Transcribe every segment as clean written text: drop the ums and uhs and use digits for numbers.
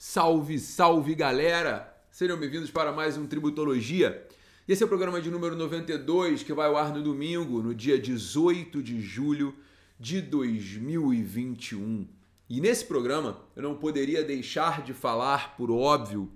Salve, salve galera! Sejam bem-vindos para mais um Tributologia. E esse é o programa de número 92 que vai ao ar no domingo, no dia 18 de julho de 2021. E nesse programa eu não poderia deixar de falar, por óbvio,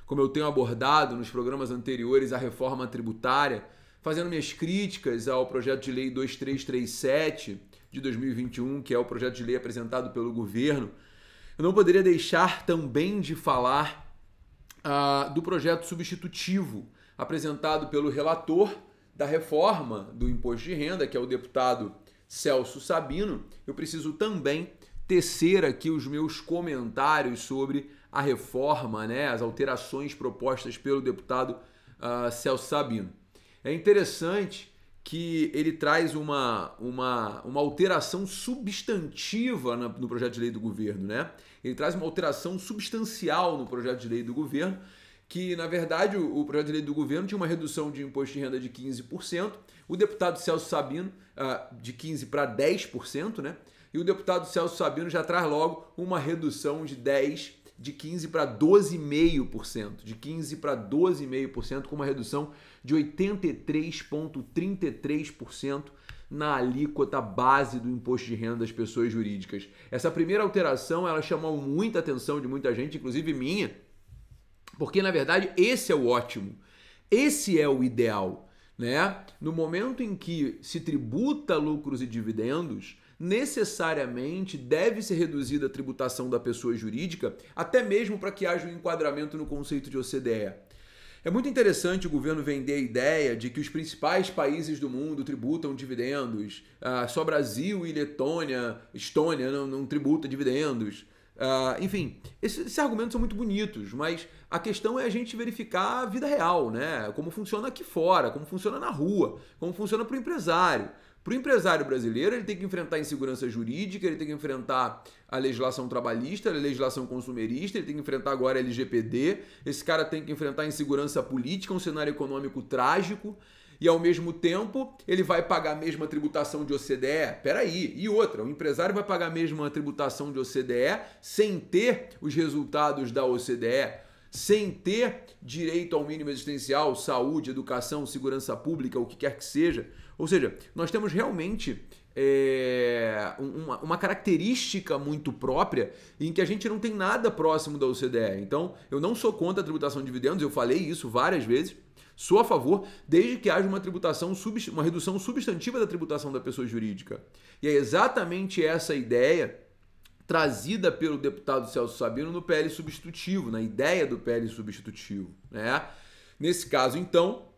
como eu tenho abordado nos programas anteriores, a reforma tributária, fazendo minhas críticas ao projeto de lei 2337 de 2021, que é o projeto de lei apresentado pelo governo. Eu não poderia deixar também de falar do projeto substitutivo apresentado pelo relator da reforma do imposto de renda, que é o deputado Celso Sabino. Eu preciso também tecer aqui os meus comentários sobre a reforma, as alterações propostas pelo deputado Celso Sabino. É interessante que ele traz uma alteração substantiva no projeto de lei do governo, Ele traz uma alteração substancial no projeto de lei do governo, que, na verdade, o projeto de lei do governo tinha uma redução de imposto de renda de 15%, o deputado Celso Sabino de 15% para 10%, E o deputado Celso Sabino já traz logo uma redução de 15% para 12,5%, de 15% para 12,5%, com uma redução de 83,33% na alíquota base do imposto de renda das pessoas jurídicas. Essa primeira alteração, ela chamou muita atenção de muita gente, inclusive minha, porque, na verdade, esse é o ótimo, esse é o ideal, No momento em que se tributa lucros e dividendos, necessariamente deve ser reduzida a tributação da pessoa jurídica, até mesmo para que haja um enquadramento no conceito de OCDE. É muito interessante o governo vender a ideia de que os principais países do mundo tributam dividendos, só Brasil e Estônia não tributam dividendos. Enfim, esses argumentos são muito bonitos, mas a questão é a gente verificar a vida real, Como funciona aqui fora, como funciona na rua, como funciona para o empresário. Para o empresário brasileiro, ele tem que enfrentar a insegurança jurídica, ele tem que enfrentar a legislação trabalhista, a legislação consumerista, ele tem que enfrentar agora a LGPD, esse cara tem que enfrentar a insegurança política, um cenário econômico trágico, e ao mesmo tempo ele vai pagar a mesma tributação de OCDE. Peraí, e outra, o empresário vai pagar a mesma tributação de OCDE sem ter os resultados da OCDE, sem ter direito ao mínimo existencial, saúde, educação, segurança pública, o que quer que seja. Ou seja, nós temos realmente uma característica muito própria em que a gente não tem nada próximo da OCDE. Então, eu não sou contra a tributação de dividendos, eu falei isso várias vezes, sou a favor, desde que haja uma redução substantiva da tributação da pessoa jurídica. E é exatamente essa ideia trazida pelo deputado Celso Sabino no PL substitutivo, na ideia do PL substitutivo. Nesse caso, então,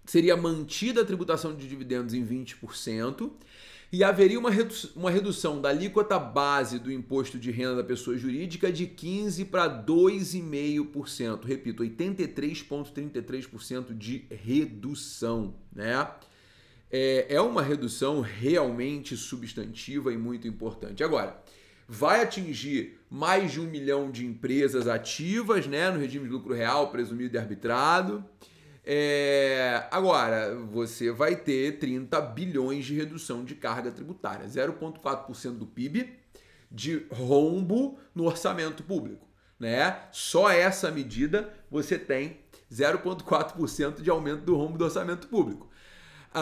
seria mantida a tributação de dividendos em 20% e haveria uma redução da alíquota base do imposto de renda da pessoa jurídica de 15% para 2,5%. Repito, 83,33% de redução. É uma redução realmente substantiva e muito importante. Agora, vai atingir mais de 1 milhão de empresas ativas, no regime de lucro real, presumido e arbitrado. Agora, você vai ter 30 bilhões de redução de carga tributária, 0,4% do PIB de rombo no orçamento público. Só essa medida você tem 0,4% de aumento do rombo do orçamento público.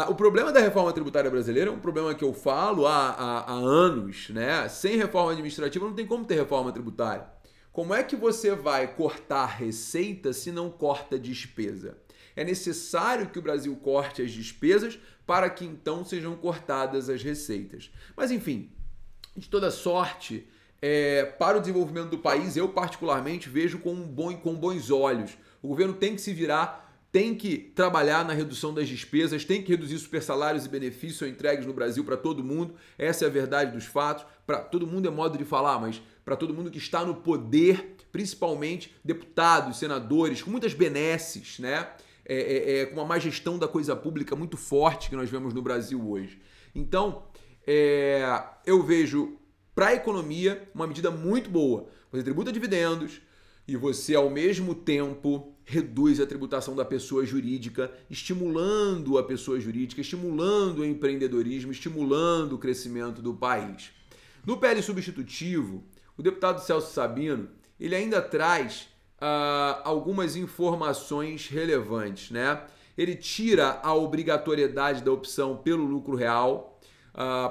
O problema da reforma tributária brasileira é um problema que eu falo há anos, Sem reforma administrativa não tem como ter reforma tributária. Como é que você vai cortar receita se não corta despesa? É necessário que o Brasil corte as despesas para que então sejam cortadas as receitas. Mas enfim, de toda sorte, para o desenvolvimento do país, eu particularmente vejo com bons olhos. O governo tem que se virar, tem que trabalhar na redução das despesas, tem que reduzir supersalários e benefícios entregues no Brasil para todo mundo. Essa é a verdade dos fatos. Para todo mundo é modo de falar, mas para todo mundo que está no poder, principalmente deputados, senadores, com muitas benesses, com uma má gestão da coisa pública muito forte que nós vemos no Brasil hoje. Então, eu vejo para a economia uma medida muito boa. Você tributa dividendos e você, ao mesmo tempo, reduz a tributação da pessoa jurídica, estimulando a pessoa jurídica, estimulando o empreendedorismo, estimulando o crescimento do país. No PL substitutivo, o deputado Celso Sabino ele ainda traz algumas informações relevantes, né? Ele tira a obrigatoriedade da opção pelo lucro real,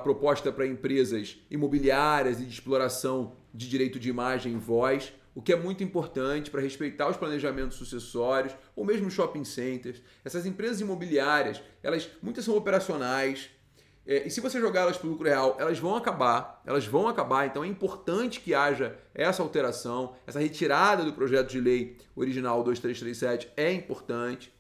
proposta para empresas imobiliárias e de exploração de direito de imagem e voz, o que é muito importante para respeitar os planejamentos sucessórios, ou mesmo shopping centers. Essas empresas imobiliárias, muitas são operacionais, e se você jogar elas para o lucro real, elas vão acabar, então é importante que haja essa alteração, essa retirada do projeto de lei original 2337 é importante.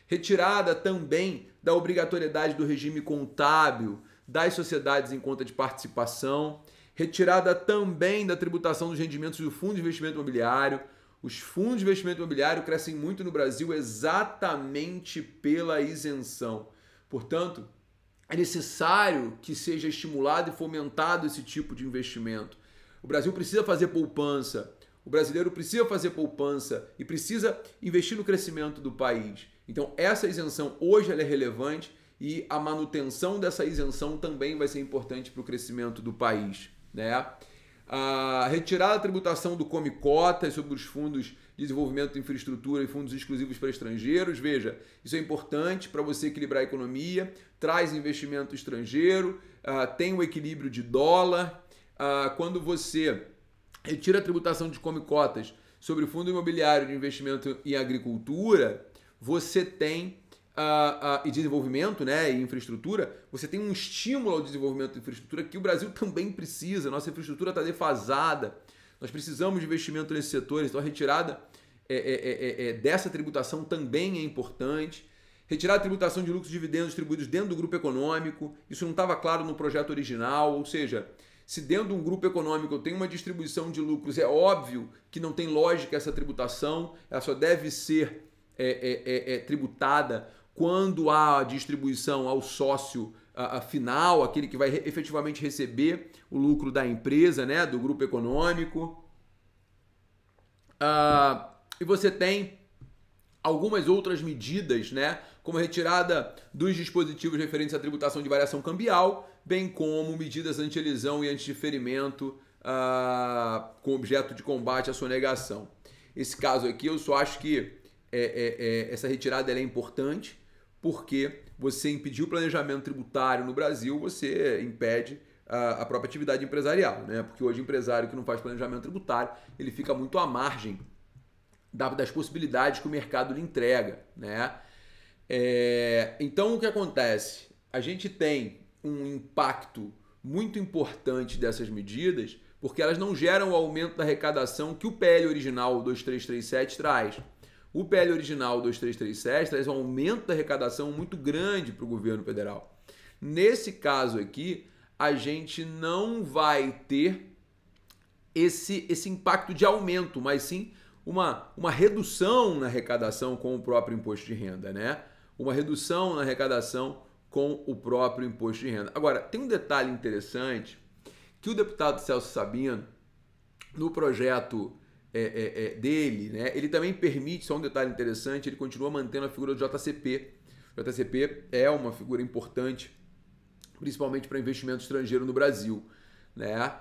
Retirada também da obrigatoriedade do regime contábil das sociedades em conta de participação, retirada também da tributação dos rendimentos do Fundo de Investimento Imobiliário. Os fundos de investimento imobiliário crescem muito no Brasil exatamente pela isenção. Portanto, é necessário que seja estimulado e fomentado esse tipo de investimento. O Brasil precisa fazer poupança, o brasileiro precisa fazer poupança e precisa investir no crescimento do país. Então, essa isenção hoje ela é relevante e a manutenção dessa isenção também vai ser importante para o crescimento do país, né? A retirada da tributação do Come Cotas sobre os fundos de desenvolvimento de infraestrutura e fundos exclusivos para estrangeiros. Veja, isso é importante para você equilibrar a economia, traz investimento estrangeiro, tem o equilíbrio de dólar. Quando você retira a tributação de Come Cotas sobre o Fundo Imobiliário de Investimento em Agricultura, você tem e desenvolvimento, né, e infraestrutura, você tem um estímulo ao desenvolvimento de infraestrutura que o Brasil também precisa. Nossa infraestrutura está defasada, nós precisamos de investimento nesses setores, então a retirada dessa tributação também é importante. Retirar a tributação de lucros e dividendos distribuídos dentro do grupo econômico, isso não estava claro no projeto original, ou seja, se dentro de um grupo econômico eu tenho uma distribuição de lucros, é óbvio que não tem lógica essa tributação, ela só deve ser tributada quando há distribuição ao sócio final, aquele que vai efetivamente receber o lucro da empresa, né, do grupo econômico. E você tem algumas outras medidas, né, como a retirada dos dispositivos referentes à tributação de variação cambial, bem como medidas anti-elisão e anti-diferimento com objeto de combate à sonegação. Esse caso aqui eu só acho que essa retirada é importante, porque você impedir o planejamento tributário no Brasil, você impede a própria atividade empresarial, né? Porque hoje o empresário que não faz planejamento tributário, ele fica muito à margem das possibilidades que o mercado lhe entrega, né? Então o que acontece? A gente tem um impacto muito importante dessas medidas, porque elas não geram o aumento da arrecadação que o PL original 2337 traz. O PL original 2337 traz um aumento da arrecadação muito grande para o governo federal. Nesse caso aqui, a gente não vai ter esse impacto de aumento, mas sim uma redução na arrecadação com o próprio imposto de renda, né? Uma redução na arrecadação com o próprio imposto de renda. Agora, tem um detalhe interessante que o deputado Celso Sabino, no projeto dele, né, ele também permite, só um detalhe interessante, ele continua mantendo a figura do JCP. O JCP é uma figura importante, principalmente para investimento estrangeiro no Brasil, né?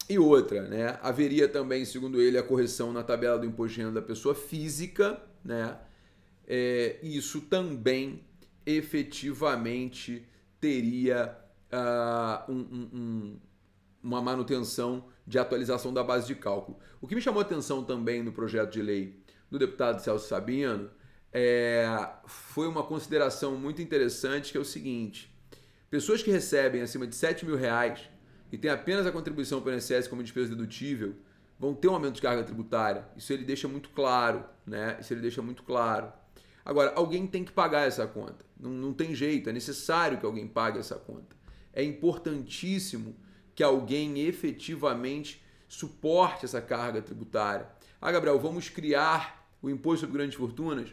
E outra, né? Haveria também, segundo ele, a correção na tabela do imposto de renda da pessoa física, né? Isso também efetivamente teria uma manutenção de atualização da base de cálculo. O que me chamou a atenção também no projeto de lei do deputado Celso Sabino foi uma consideração muito interessante, que é o seguinte: pessoas que recebem acima de R$7 mil e têm apenas a contribuição para o INSS como despesa dedutível vão ter um aumento de carga tributária. Isso ele deixa muito claro, né? Isso ele deixa muito claro. Agora, alguém tem que pagar essa conta. Não tem jeito, é necessário que alguém pague essa conta. É importantíssimo que alguém efetivamente suporte essa carga tributária. Gabriel, vamos criar o imposto sobre grandes fortunas?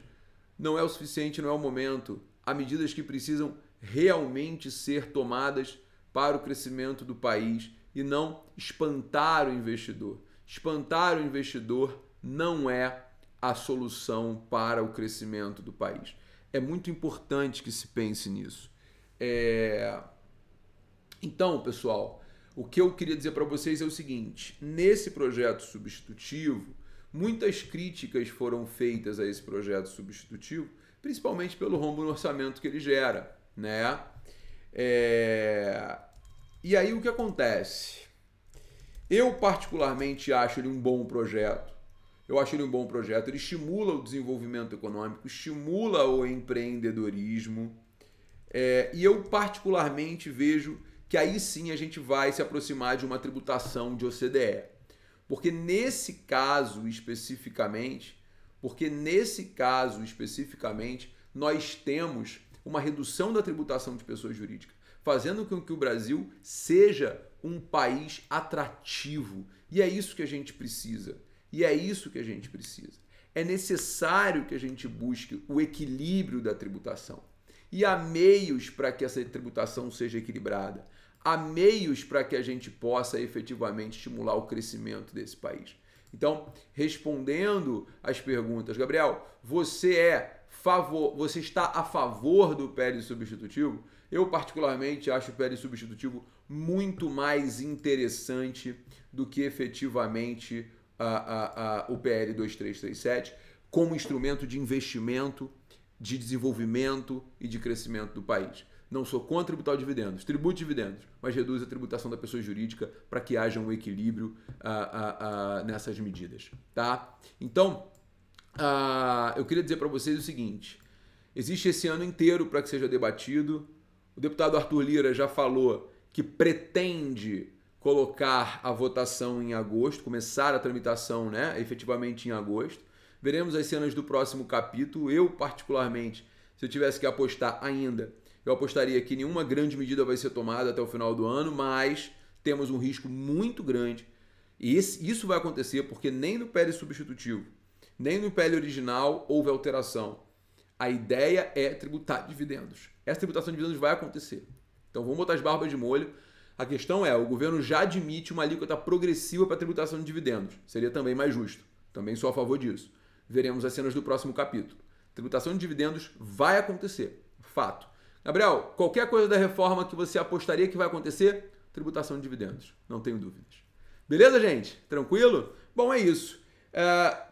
Não é o suficiente, não é o momento. Há medidas que precisam realmente ser tomadas para o crescimento do país e não espantar o investidor. Espantar o investidor não é a solução para o crescimento do país. É muito importante que se pense nisso. Então, pessoal, o que eu queria dizer para vocês é o seguinte: nesse projeto substitutivo, muitas críticas foram feitas a esse projeto substitutivo, principalmente pelo rombo no orçamento que ele gera, né? E aí o que acontece? Eu particularmente acho ele um bom projeto. Eu acho ele um bom projeto. Ele estimula o desenvolvimento econômico, estimula o empreendedorismo. E eu particularmente vejo que aí sim a gente vai se aproximar de uma tributação de OCDE. Porque nesse caso especificamente, nós temos uma redução da tributação de pessoas jurídicas, fazendo com que o Brasil seja um país atrativo. E é isso que a gente precisa. É necessário que a gente busque o equilíbrio da tributação. E há meios para que essa tributação seja equilibrada. Há meios para que a gente possa efetivamente estimular o crescimento desse país. Então, respondendo às perguntas, Gabriel, você está a favor do PL substitutivo? Eu particularmente acho o PL substitutivo muito mais interessante do que efetivamente o PL 2337 como instrumento de investimento, de desenvolvimento e de crescimento do país. Não sou contra tributar dividendos, tribute dividendos, mas reduz a tributação da pessoa jurídica para que haja um equilíbrio nessas medidas, tá? Então, eu queria dizer para vocês o seguinte: existe esse ano inteiro para que seja debatido. O deputado Arthur Lira já falou que pretende colocar a votação em agosto, começar a tramitação, né, efetivamente em agosto. Veremos as cenas do próximo capítulo. Eu, particularmente, se eu tivesse que apostar ainda, eu apostaria que nenhuma grande medida vai ser tomada até o final do ano, mas temos um risco muito grande. E isso vai acontecer porque nem no PL substitutivo, nem no PL original houve alteração. A ideia é tributar dividendos. Essa tributação de dividendos vai acontecer. Então vamos botar as barbas de molho. A questão é, o governo já admite uma alíquota progressiva para a tributação de dividendos. Seria também mais justo. Também sou a favor disso. Veremos as cenas do próximo capítulo. Tributação de dividendos vai acontecer. Fato. Gabriel, qualquer coisa da reforma que você apostaria que vai acontecer, tributação de dividendos. Não tenho dúvidas. Beleza, gente? Tranquilo? Bom, é isso.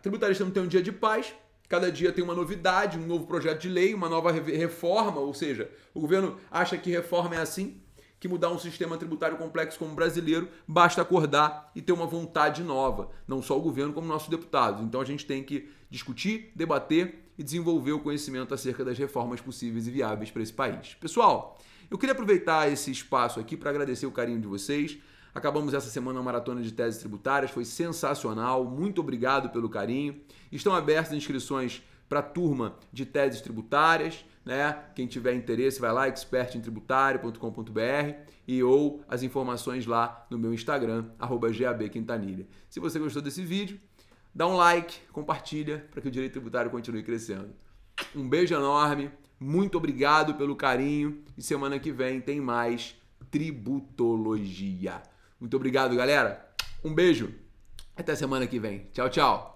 Tributaristas tem um dia de paz. Cada dia tem uma novidade, um novo projeto de lei, uma nova reforma. Ou seja, o governo acha que reforma é assim, que mudar um sistema tributário complexo como o brasileiro, basta acordar e ter uma vontade nova. Não só o governo, como nossos deputados. Então a gente tem que discutir, debater e desenvolver o conhecimento acerca das reformas possíveis e viáveis para esse país. Pessoal, eu queria aproveitar esse espaço aqui para agradecer o carinho de vocês. Acabamos essa semana uma maratona de teses tributárias, foi sensacional, muito obrigado pelo carinho. Estão abertas inscrições para a turma de teses tributárias, né? Quem tiver interesse vai lá, expertemtributário.com.br ou as informações lá no meu Instagram, @gabquintanilha. Se você gostou desse vídeo, dá um like, compartilha para que o direito tributário continue crescendo. Um beijo enorme, muito obrigado pelo carinho e semana que vem tem mais Tributologia. Muito obrigado, galera. Um beijo. Até semana que vem. Tchau, tchau.